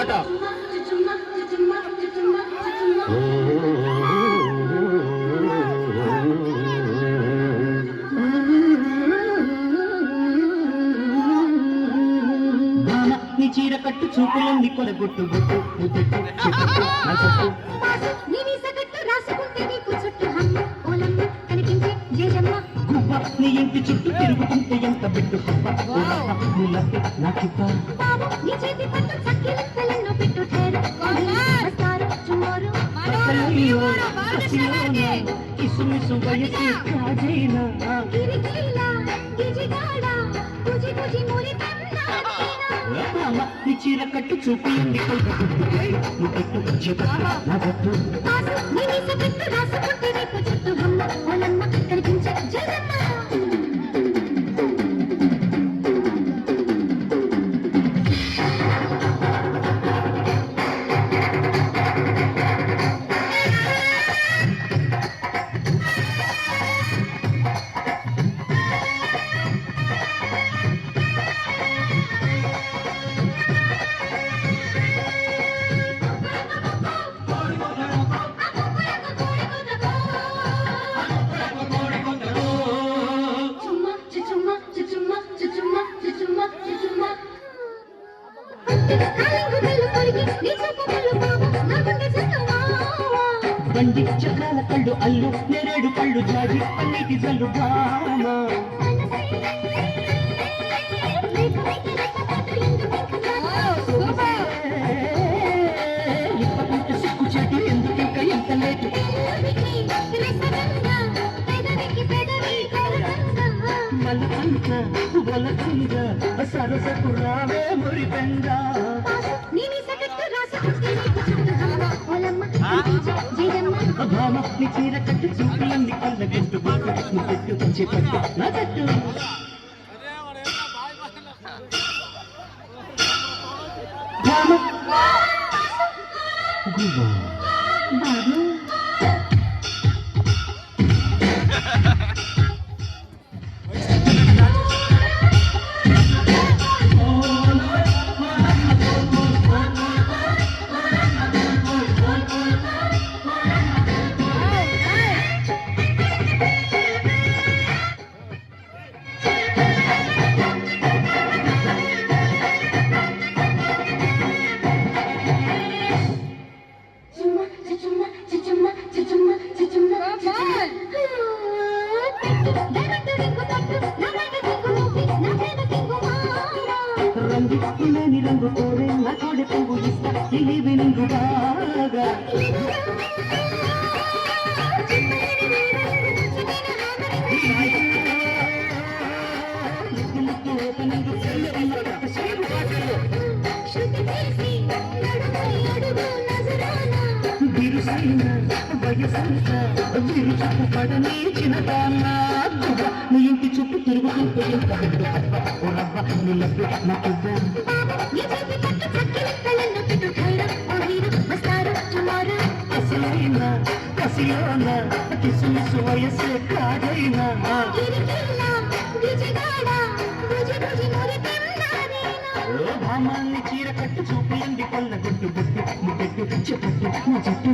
పాట. నీ చీర కట్టు చూపులన్నీ కొలగొట్టు బొట్టు ముద్దెట్టు చెప్పట్టు నా చుట్టూ గుబ్బ నీ ఇంటి చుట్టూ తిరుగుతుంటే ఎంత బిడ్డు గుబ్బ నాకిప్ప కిసుమిసు వయసు కాజైనా నీ చీర కట్టు చూపింది కొలగొట్టు చెప్పట్టు నా బొట్టు బండి చక్రాల కళ్ళు అల్లు నేరేడు కళ్ళు జాజి పన్నీటి జల్లు భామ ఇప్పకుంటే సిక్కు చెట్టు ఎందుకు ఇంకా ఎంత లేటు మలకంట బలకంద సరసకు రావే మురి పెండ భామ నీ చీర కట్టు చూపులన్నీ కళ్ళగట్టు ముద్దెట్టు చెప్పట్టు నా కట్టు భామ గువ్వ బాబు రంగు రంగు కోరే నా కోడి పువ్వు ఇస్తా ఇవి నింగు బాగా బిరుసైన వయసంత విరుచుకు పడని చిన్నదాన్న నీ ఇంటి చుట్టూ తిరుగుతుంటే ఎంత బిడ్డు నిలబడి నాకిద్దా అసలైన కసిలోన కిసుమిసు వయసు కాదైనా భామాన్ని చీర కట్టు చూపింది కొల్లగొట్టు బొట్టు ముద్దెట్టు చెప్పట్టు నా చుట్టూ